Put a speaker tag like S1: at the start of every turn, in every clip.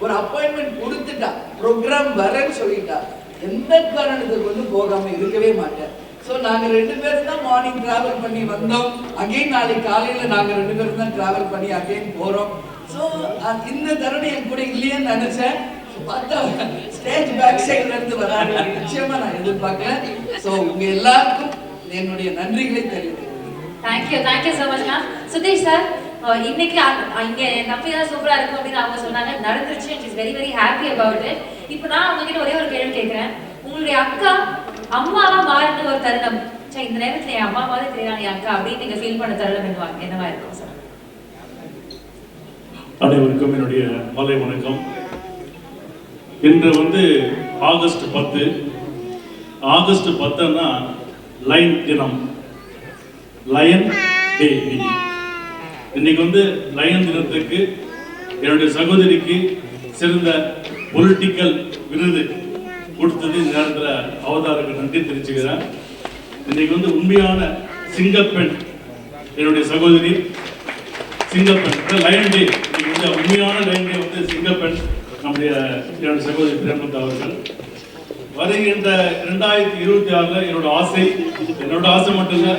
S1: ஒரு அப்பாயின்மெண்ட் கொடுத்துட்டா, ப்ரோக்ராம் வரேன்னு சொல்லிட்டா, எந்த காரணத்துக்கு வந்து போகாம இருக்கவே மாட்டேன். ஸோ நாங்கள் 2 பேரும் தான் மார்னிங் ட்ராவல் பண்ணி வந்தோம். அகெயின் நாளைக்கு காலையில் நாங்கள் 2 பேரும் தான் ட்ராவல் பண்ணி அகெயின் போகிறோம். ஸோ இந்த தருணம் என் கூட இல்லையேன்னு நினச்சேன். பார்த்தா ஸ்டேஜ் பேக் சைட்ல இருந்து வராது. நிச்சயமா நான் எதிர்பார்க்கல. ஸோ உங்க எல்லாருக்கும் என்னுடைய நன்றிகளை தெரிவிக்கிறேன்.
S2: Thank you so much ma'am. Sudheesh sir, இன்னைக்கு இங்க என் தம்பி தான் சூப்பரா இருக்கும் அப்படின்னு அவங்க சொன்னாங்க, நடந்துருச்சு. It is very very happy about it. இப்போ நான் உங்ககிட்ட ஒரே ஒரு கேள்வி கேட்கிறேன். உங்களுடைய அக்கா அம்மாவா மாறின ஒரு தருணம், இந்த நேரத்துல என் அம்மா மாதிரி தெரியாங்க என் அக்கா அப்படின்னு நீங்க ஃபீல் பண்ண தருணம் என்னவா இருக்கும் சார்?
S3: அனைவருக்கும் என்னுடைய மாலை வணக்கம். இன்று வந்து ஆகஸ்ட் 10. ஆகஸ்ட் 10ன்னா லைன் தினம், லயன் டே. இன்னைக்கு வந்து லயன் தினத்துக்கு என்னுடைய சகோதரிக்கு சிறந்த பொலிட்டிக்கல் விருது கொடுத்தது இந்த நேரத்தில் அவதாருக்கு நன்றி தெரிவிச்சுக்கிறேன். இன்னைக்கு வந்து உண்மையான சிங்கப்பெண் என்னுடைய சகோதரி, சிங்கப்பெண் லயன் டே. இன்னைக்கு வந்து உண்மையான லயன் டே வந்து சிங்கப்பெண் நம்முடைய என்னுடைய சகோதரி பிரேமலதா அவர்கள். வருகின்ற 2026 என்னோட ஆசை மட்டும் இல்லை,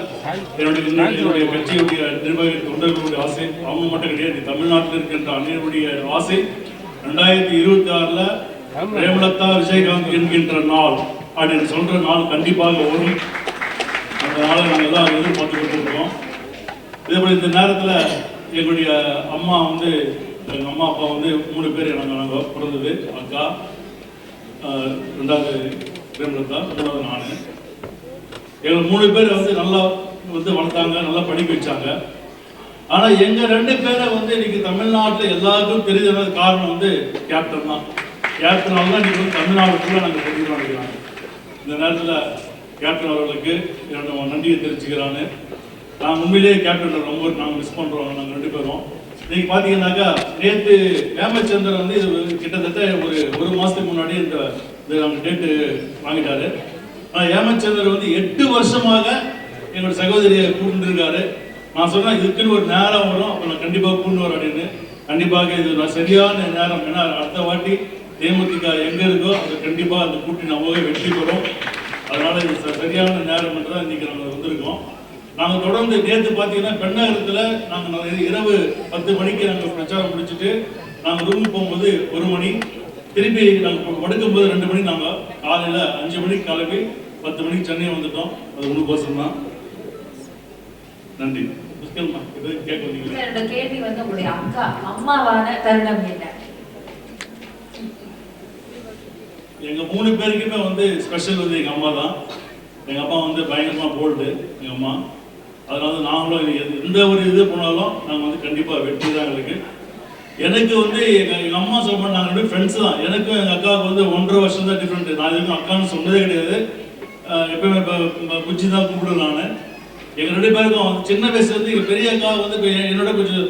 S3: என்னுடைய கட்சியுடைய நிர்வாக தொண்டர்களுடைய ஆசை, அவங்க மட்டும் கிடையாது, தமிழ்நாட்டில் இருக்கின்ற அனைவருடைய ஆசை 2026 பிரேமலதா விஜயகாந்த் என்கின்ற நாள் அப்படின்னு சொல்ற நாள் கண்டிப்பாக வரும். அந்த நாளை நாங்கள் எல்லாம் எதிர்பார்த்து கொண்டிருக்கிறோம். இதே போல இந்த நேரத்தில் எங்களுடைய அம்மா வந்து, எங்கள் அம்மா அப்பா வந்து 3 பேர் நாங்கள் பிறந்தது. அக்கா, 2வது பிரேமலதா, 3வது நான். எங்கள் 3 பேர் வந்து நல்லா வந்து வளர்த்தாங்க, நல்லா படிக்க வச்சாங்க. ஆனால் எங்கள் 2 பேரை வந்து இன்னைக்கு தமிழ்நாட்டில் எல்லாருக்கும் தெரிஞ்சது காரணம் வந்து கேப்டன் தான். கேப்டனால தான் இன்னைக்கு வந்து தமிழ்நாட்டுக்குள்ள நாங்கள் தெரிஞ்சு நினைக்கிறாங்க. இந்த நேரத்தில் கேப்டன் அவர்களுக்கு என்னோட நன்றியை தெரிவிச்சுக்கிறான்னு. நாங்கள் உண்மையிலேயே கேப்டன் ரொம்ப நாங்கள் மிஸ் பண்ணுறோம். நாங்கள் 2 பேரும் இன்னைக்கு பார்த்தீங்கன்னாக்கா, நேற்று ஹேமச்சந்திரன் வந்து இது கிட்டத்தட்ட ஒரு மாதத்துக்கு முன்னாடி இந்த நாங்கள் டேட்டு வாங்கிட்டாரு. ஆனால் ஹேமச்சந்திரன் வந்து 8 வருஷமாக எங்களோட சகோதரியை கூப்பிட்டுருக்காரு. நான் சொன்னேன் இதுக்குன்னு ஒரு நேரம் வரும், அப்போ நான் கண்டிப்பாக கூண்டு வர அப்படின்னு. கண்டிப்பாக இது சரியான நேரம். ஏன்னா அடுத்த வாட்டி தேமுதிக எங்கே இருக்கோ அது கண்டிப்பாக அந்த கூட்டணி நம்மளே வெற்றி பெறும். அதனால் இது சரியான நேரம் என்று தான் இன்றைக்கி நாங்கள் வந்திருக்கோம். நாங்கள் தொடர்ந்து நேற்று பார்த்தீங்கன்னா பெண்ணகரத்தில் நாங்கள் இரவு 10 மணிக்கு நாங்கள் பிரச்சாரம் முடிச்சுட்டு நாங்கள் ரூமுக்கு போகும்போது 1 மணி, திருப்பி நாங்கள் படுக்கும்போது 2 மணி, நாங்கள் காலையில் 5 மணிக்கு கிளம்பி 10 மணிக்கு சென்னை வந்துட்டோம். அது உங்களுக்கோசம் தான். நன்றி.
S2: கேள்வி வந்து உங்களுடைய அக்கா அம்மாவான தருணம் என்ன?
S3: எங்க 3 பேருக்குமே வந்து ஸ்பெஷல் வந்து எங்க அம்மா தான். எங்க அப்பா வந்து பயங்கரமா போல்டு எங்க அம்மா. அதனால நாங்களும் எந்த ஒரு இது போனாலும் நாங்கள் வந்து கண்டிப்பா வெற்றி தான் எங்களுக்கு. எனக்கு வந்து எங்க அம்மா சொல்ல நாங்கள் 2 ஃப்ரெண்ட்ஸ் தான். எனக்கும் எங்க அக்காவுக்கு வந்து 1.5 வருஷம் தான் டிஃப்ரெண்ட். நான் எதுவும் அக்கான்னு சொன்னதே கிடையாது. எப்பவுமே புச்சி தான் கூப்பிடுவேன் நான். எங்க 2 பேருக்கும் சின்ன வயசுல இருந்து எங்க பெரிய அக்கா வந்து என்னோட கொஞ்சம்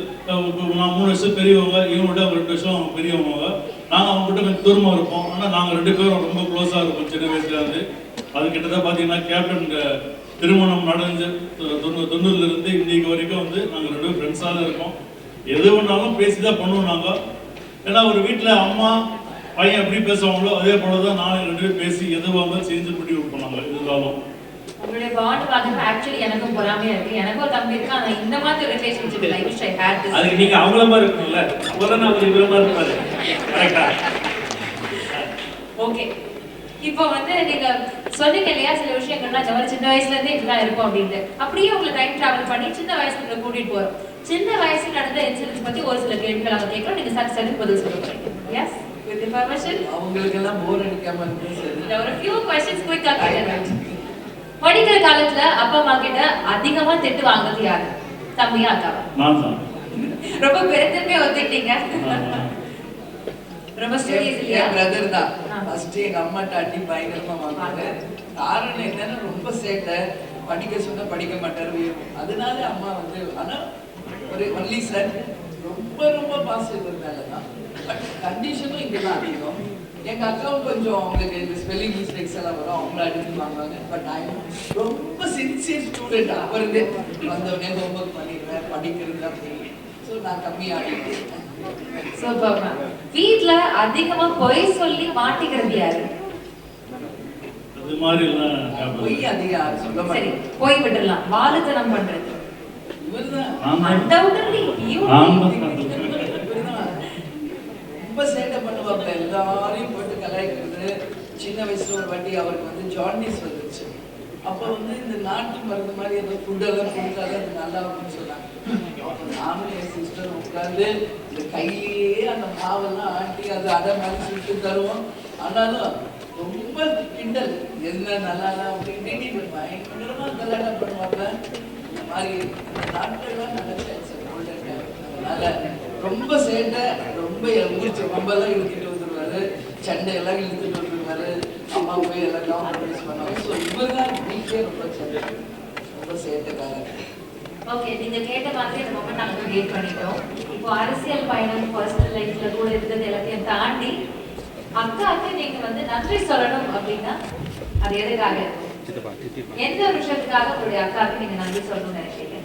S3: நான் 3 வருஷம் பெரியவங்க, இவங்களோட 2 வருஷம் பெரியவங்க. நாங்கள் அவங்க கிட்ட கொஞ்சம் தூரமாக இருப்போம். ஆனால் நாங்கள் 2 பேரும் ரொம்ப க்ளோஸாக இருப்போம் சின்ன வயசுல இருந்து. அது கிட்டத்தட்ட பார்த்தீங்கன்னா கேப்டன் திருமணம் நடந்து 90ல இருந்து இன்னைக்கு வரைக்கும் வந்து நாங்கள் 2 ஃப்ரெண்ட்ஸாக தான் இருக்கோம். எது ஒன்றாலும் பேசி தான் பண்ணுவோம் நாங்கள். ஏன்னா ஒரு வீட்டில் அம்மா பையன் எப்படி பேசுவாங்களோ அதே போல தான் நானும் 2 பேரும் பேசி எதுவாக செஞ்சு பண்ணி கொடுப்போம் நாங்கள். இருந்தாலும்
S2: உங்களுடைய பாண்ட் பார்க்க ஆக்சுவலி எனக்கும் பொறாமையா இருக்கு. எனக்கும் ஒரு தம்பி இருக்கு. ஆனா இந்த மாதிரி relationship I wish I hate this.
S3: அதுக்கு நீங்க அவங்கள மாதிரி இருக்கணும்ல, அப்பதான் அவர் இவர மாதிரி இருப்பாரு. கரெக்ட்டா?
S2: ஓகே. இப்போ வந்து நீங்க சொன்னீங்க இல்லையா சில விஷயங்கள்லாம் ஜவர் சின்ன வயசுல இருந்தே இப்படிதான் இருக்கும் அப்படின்ட்டு. அப்படியே உங்களை டைம் டிராவல் பண்ணி சின்ன வயசுல கூட்டிட்டு போறோம். சின்ன வயசுல நடந்த இன்சிடென்ட்ஸ் பத்தி ஒரு சில கேள்விகள் அவங்க கேட்கறோம். நீங்க சரி பதில் சொல்ல போறீங்க. Yes, with information.
S1: அவங்களுக்கு எல்லாம் போர் அடிக்காம இருக்கு.
S2: ஒரு few questions குயிக்கா கேளுங்க. படிக்கிற காலத்துல அப்பா அம்மா கிட்ட அதிகமா திட்டு வாங்குறது யாரு? தம்பியா அக்காவா?
S3: நான் தான்.
S2: ரொம்ப பெருமையா ஒத்துக்கிட்டீங்க. ரொம்ப ஸ்டோரிஸ் இல்லையா?
S1: பிரதர் தான். ஃபர்ஸ்ட் எங்க அம்மாட்ட அடி பயங்கரமா வாங்குவாங்க. காரணம் என்னன்னா ரொம்ப சேட்டை, படிக்க சொன்னா படிக்க மாட்டாரு. அதனால அம்மா வந்து ஆனா ஒரு ஒன்லி சன், ரொம்ப பாசிட்டிவ் இருந்தாங்க தான். பட் கண்டிஷனும் இங்க தான் அதிகம். எங்க அக்காவும் கொஞ்சம் அவங்களுக்கு இந்த ஸ்பெல்லிங் மிஸ்டேக்ஸ் எல்லாம் வரும், அவங்கள அடிச்சு வாங்குவாங்க. பட் ஐ ரொம்ப சின்சியர் ஸ்டூடெண்ட். அப்போ இருந்து வந்தவனே ஹோம்ஒர்க் பண்ணிடுவேன், படிக்கிறது அப்படி. ஸோ நான் கம்மியாக
S2: சூப்பர் மேம். வீட்ல அதிகமா பொய் சொல்லி மாட்டிக்கிறது யாரு?
S3: அது மாதிரி எல்லாம்
S1: பொய் அதிகம் சொல்ல
S2: சரி,
S1: மாட்டேன்.
S2: பொய் விட்டுறலாம். வாலுத்தனம் பண்றது.
S1: இவர்தான்
S2: undoubtedly you.
S1: ரொம்ப சேட்டை பண்ணுவாங்க, எல்லாரையும் போட்டு கலாய்க்கிறது. சின்ன வயசுல ஒரு வாட்டி அவருக்கு வந்து ஜாண்டிஸ் வந்துருச்சு. அப்போ வந்து இந்த நாட்டு மருந்து மாதிரி ஏதோ ஃபுட்டெல்லாம் கொடுத்தாலும் அது நல்லா இருக்கும்னு சொன்னாங்க. அப்போ நானும் என் சிஸ்டர் உட்காந்து இந்த கையிலேயே அந்த மாவெல்லாம் ஆட்டி அது அடை மாதிரி சுட்டு தருவோம். ஆனாலும் ரொம்ப கிண்டல், என்ன நல்லா அப்படின்னு பயங்கரமா கல்யாணம் பண்ணுவாங்க. இந்த மாதிரி இந்த நாட்கள்லாம் நல்ல அதனால ரொம்ப சேட்டை, ரொம்ப ஊர்ச்சி ரொம்பலாம் இழுத்துட்டு வந்துருவாரு, சண்டையெல்லாம் இழுத்துட்டு வந்துருவாரு. அம்மா போய் எல்லாம் காம்ப்ரமைஸ் பண்ணுவாங்க. ஸோ இவர் தான் வீட்லேயே ரொம்ப சண்டை, ரொம்ப சேட்டைக்காரர்.
S2: ஓகே, நீங்க கேட்ட மாதிரி இந்த மொமெண்ட் நாங்க கிரியேட் பண்ணிட்டோம். இப்போ அரசியல் பயணம், பர்சனல் லைஃப்ல கூட இருந்தது எல்லாத்தையும் தாண்டி அக்காவுக்கு நீங்க வந்து நன்றி சொல்லணும் அப்படின்னா அது எதுக்காக இருக்கும்? எந்த விஷயத்துக்காக உங்களுடைய அக்காவுக்கு நீங்க நன்றி சொல்லணும்னு நினைக்கிறீங்க?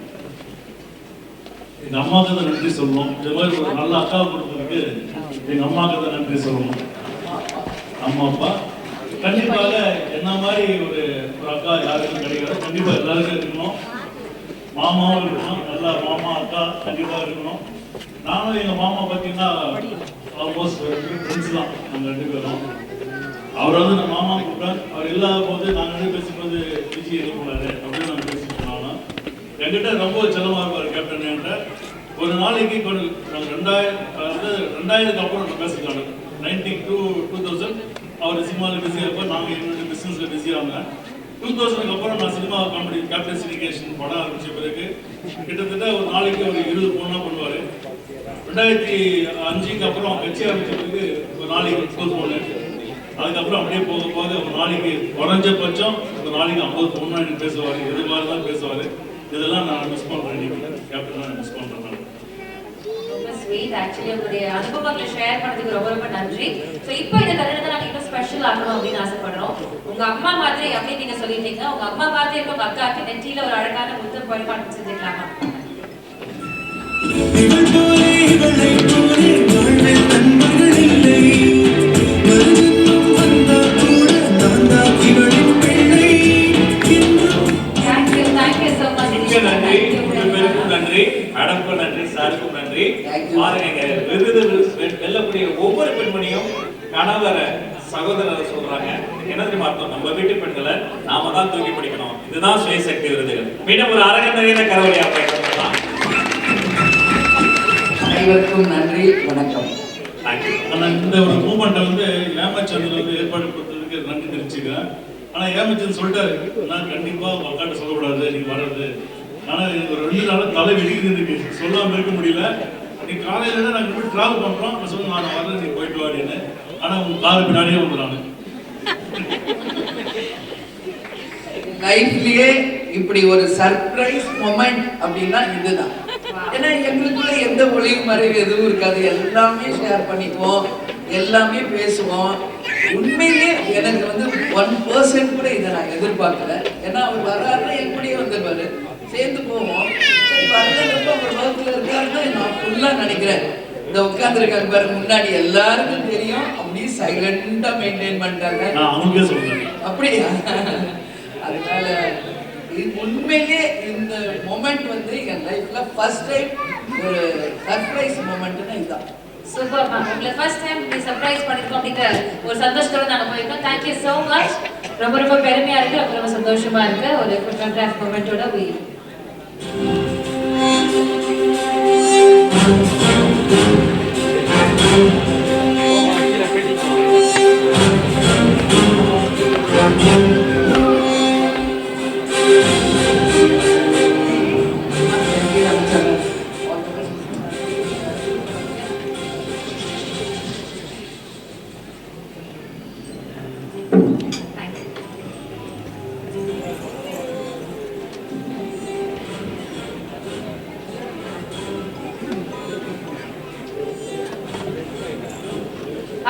S3: எங்க அம்மாவுக்கு தான் நன்றி சொல்லணும். இந்த மாதிரி ஒரு நல்ல அக்கா கொடுத்ததுக்கு எங்க அம்மாவுக்கு தான் நன்றி சொல்லணும். அம்மா அப்பா கண்டிப்பாக என்ன மாதிரி ஒரு அக்கா யாருக்கும் கிடைக்காது. கண்டிப்பா எல்லாருக்கும் இருக்கணும். மாமாவும் இருக்கணும், நல்லா மாமா அக்கா கண்டிப்பா இருக்கணும். நானும் எங்க மாமா பார்த்தீங்கன்னா ஆல்மோஸ்ட் ஃப்ரெண்ட்ஸ் தான் நாங்கள் 2 பேரும். அவர் வந்து நான் மாமா கூப்பிட்டேன். அவர் இல்லாத போது நாங்கள் 2 பேசும்போது பிஜி இருக்கக்கூடாது அப்படின்னு நாங்கள் பேசிட்டு போனாலும் என்கிட்ட ரொம்ப செல்லமாக இருப்பார் கேப்டன். என்கிட்ட ஒரு நாளைக்கு நாங்கள் 2000 அப்புறம் நான் பேசிக்கலாம். 90 to 2000 அவர் சினிமாவில் பிஸியாக இருப்பார், நாங்கள் எங்களுடைய பிஸ்னஸில் பிஸியாக இருந்தேன். 2000 அப்புறம் நான் சினிமா காமெடி கேப்டன் சினிகேஷன் படம் ஆரம்பித்த பிறகு கிட்டத்தட்ட ஒரு நாளைக்கு ஒரு 20 ஃபோனாக பண்ணுவார். 2005 அப்புறம் கட்சி ஆரம்பித்த பிறகு ஒரு நாளைக்கு 30 ஃபோனு. அதுக்கப்புறம் அப்படியே போக போக ஒரு நாளைக்கு குறைஞ்சபட்சம் ஒரு நாளைக்கு 50 ஃபோனாக எனக்கு பேசுவார். இது மாதிரி தான் பேசுவார். இதெல்லாம் நான் மிஸ் பண்ணுறேன். கேப்டன் மிஸ் பண்ணுறேன்.
S2: ரொம்ப ஸ்வீட். ஆக்சுவலி உங்களுடைய அனுபவங்களை ஷேர் பண்ணதுக்கு ரொம்ப ரொம்ப நன்றி. ஸோ இப்போ இந்த தருணத்தை நாங்கள் இன்னும் ஸ்பெஷல் ஆகணும் அப்படின்னு ஆசைப்படுறோம். உங்க அம்மா மாதிரி அப்படின்னு நீங்க சொல்லிட்டீங்க. உங்க அம்மா மாதிரி இருக்க உங்க அக்காவுக்கு நெற்றியில ஒரு அழகான முத்தம் பரிமாற்றம் செஞ்சுக்கலாமா?
S4: மேடம்க்கும் நன்றி, சாருக்கும் நன்றி. பாருங்க, விருது வெல்லக்கூடிய ஒவ்வொரு பெண்மணியும் கணவரை சகோதரரை சொல்றாங்க. என்ன தெரியுமா அர்த்தம்? நம்ம வீட்டு பெண்களை நாம தான் தூக்கி பிடிக்கணும். இதுதான் சுயசக்தி விருதுகள். மீண்டும் ஒரு அரங்கம் நிறைந்த கரவொலியா பயன்படுத்தலாம்.
S1: அனைவருக்கும் நன்றி, வணக்கம்.
S3: ஆனால் இந்த ஒரு மூமெண்ட்டை வந்து ஏமாச்சந்தில் வந்து ஏற்பாடு கொடுத்ததுக்கு நன்றி தெரிவிச்சுக்கிறேன். ஆனால் ஏமாச்சந்த் சொல்லிட்டாரு, நான் கண்டிப்பாக உங்கள் அக்காட்ட சொல்லக்கூடாது நீங்கள் வர்றது. ஆனால் எனக்கு ஒரு 2 நாளாக தலை வெடிக்குது, இருக்கு சொல்லாமல் இருக்க முடியல. நீ காலையில் நாங்கள் போய் ட்ராவல் பண்ணுறோம், நான் சொல்லுங்க நான் வர்றேன், நீ போயிட்டு வாடின்னு. ஆனால் உங்கள் காரு பின்னாடியே வந்துடுறாங்க.
S1: லைஃப்லயே இப்படி ஒரு சர்ப்ரைஸ் மொமெண்ட் அப்படின்னா இதுதான். ஏன்னா எங்களுக்குள்ள எந்த ஒளிவு மறைவு எதுவும் இருக்காது. எல்லாமே ஷேர் பண்ணிக்குவோம், எல்லாமே பேசுவோம். உண்மையிலே எனக்கு வந்து 1% கூட இதை நான் எதிர்பார்க்கல. ஏன்னா அவர் வர்றாருன்னா என் கூடயே வந்துடுவாரு, சேர்ந்து போவோம். சரி வரலப்ப அவர் ஒர்க்ல இருக்காருன்னு நான் ஃபுல்லா நினைக்கிறேன். இந்த உட்கார்ந்துருக்காங்க பாருங்க முன்னாடி, எல்லாருக்கும் தெரியும். அப்படியே சைலண்டா மெயின்டைன் பண்ணிட்டாங்க.
S3: அவங்களே சொல்றேன்
S1: அப்படியா? அதனால உண்மையிலே இந்த மொமெண்ட் வந்து என் லைஃப்ல ஃபர்ஸ்ட் டைம் ஒரு சர்ப்ரைஸ் மொமெண்ட்னா இதுதான்.
S2: Super ma'am. உங்களை ஃபர்ஸ்ட் டைம் இப்படி சர்ப்ரைஸ் பண்ணிருக்கோம் அப்படிங்கிற ஒரு சந்தோஷத்தோட நாங்கள் போயிருக்கோம். Thank you so much. ரொம்ப ரொம்ப பெருமையா இருக்கு, ரொம்ப ரொம்ப சந்தோஷமா இருக்கு. ஒரு ஃபோட்டோகிராஃப் மொமெண்ட்டோட போய்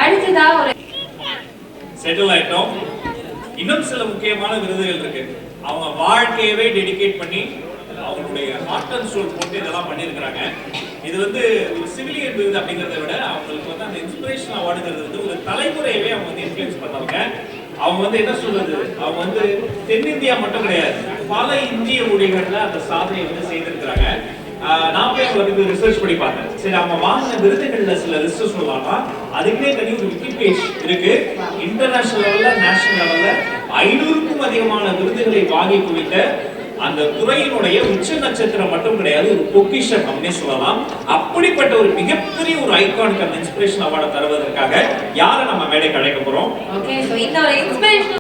S2: அடுத்ததா ஒரு
S4: செட்டில் ஆயிட்டோம். இன்னும் சில முக்கியமான விருதுகள் இருக்கு. அவங்க வாழ்க்கையவே டெடிகேட் பண்ணி அவங்களுடைய ஹார்ட் அண்ட் சோல் போட்டு இதெல்லாம் பண்ணியிருக்கிறாங்க. இது வந்து ஒரு சிவிலியன் விருது அப்படிங்கிறத விட அவங்களுக்கு வந்து அந்த இன்ஸ்பிரேஷன் அவார்டுங்கிறது வந்து ஒரு தலைமுறையவே அவங்க வந்து இன்ஃப்ளூயன்ஸ் பண்ணவங்க. அவங்க வந்து என்ன சொல்றது, அவங்க வந்து தென்னிந்தியா மட்டும் கிடையாது, பல இந்திய மொழிகள்ல அந்த சாதனையை வந்து செய்திருக்கிறாங்க. நான் போய் அவங்க வந்து ரிசர்ச் பண்ணி பார்த்தேன். சரி, அவங்க வாங்கின விருதுகள்ல சில லிஸ்ட் சொல்லலாமா, அதுக்குன்னே தனி ஒரு விக்கி பேஜ் இருக்கு. இன்டர்நேஷனல் லெவல்ல, நேஷனல் லெவல்ல 500க்கும் அதிகமான விருதுகளை வாங்கி குவித்த அந்த துறையினுடைய உச்ச நட்சத்திரம் மட்டும் கிடையாது, ஒரு பொக்கிஷம் அப்படின்னு சொல்லலாம். அப்படிப்பட்ட ஒரு மிகப்பெரிய ஒரு ஐகானிக் அந்த இன்ஸ்பிரேஷன் அவார்டை தருவதற்காக யாரை நம்ம மேடைக்கு அழைக்க போறோம்?
S2: ஓகே, சோ இந்த ஒரு இன்ஸ்பிரேஷன்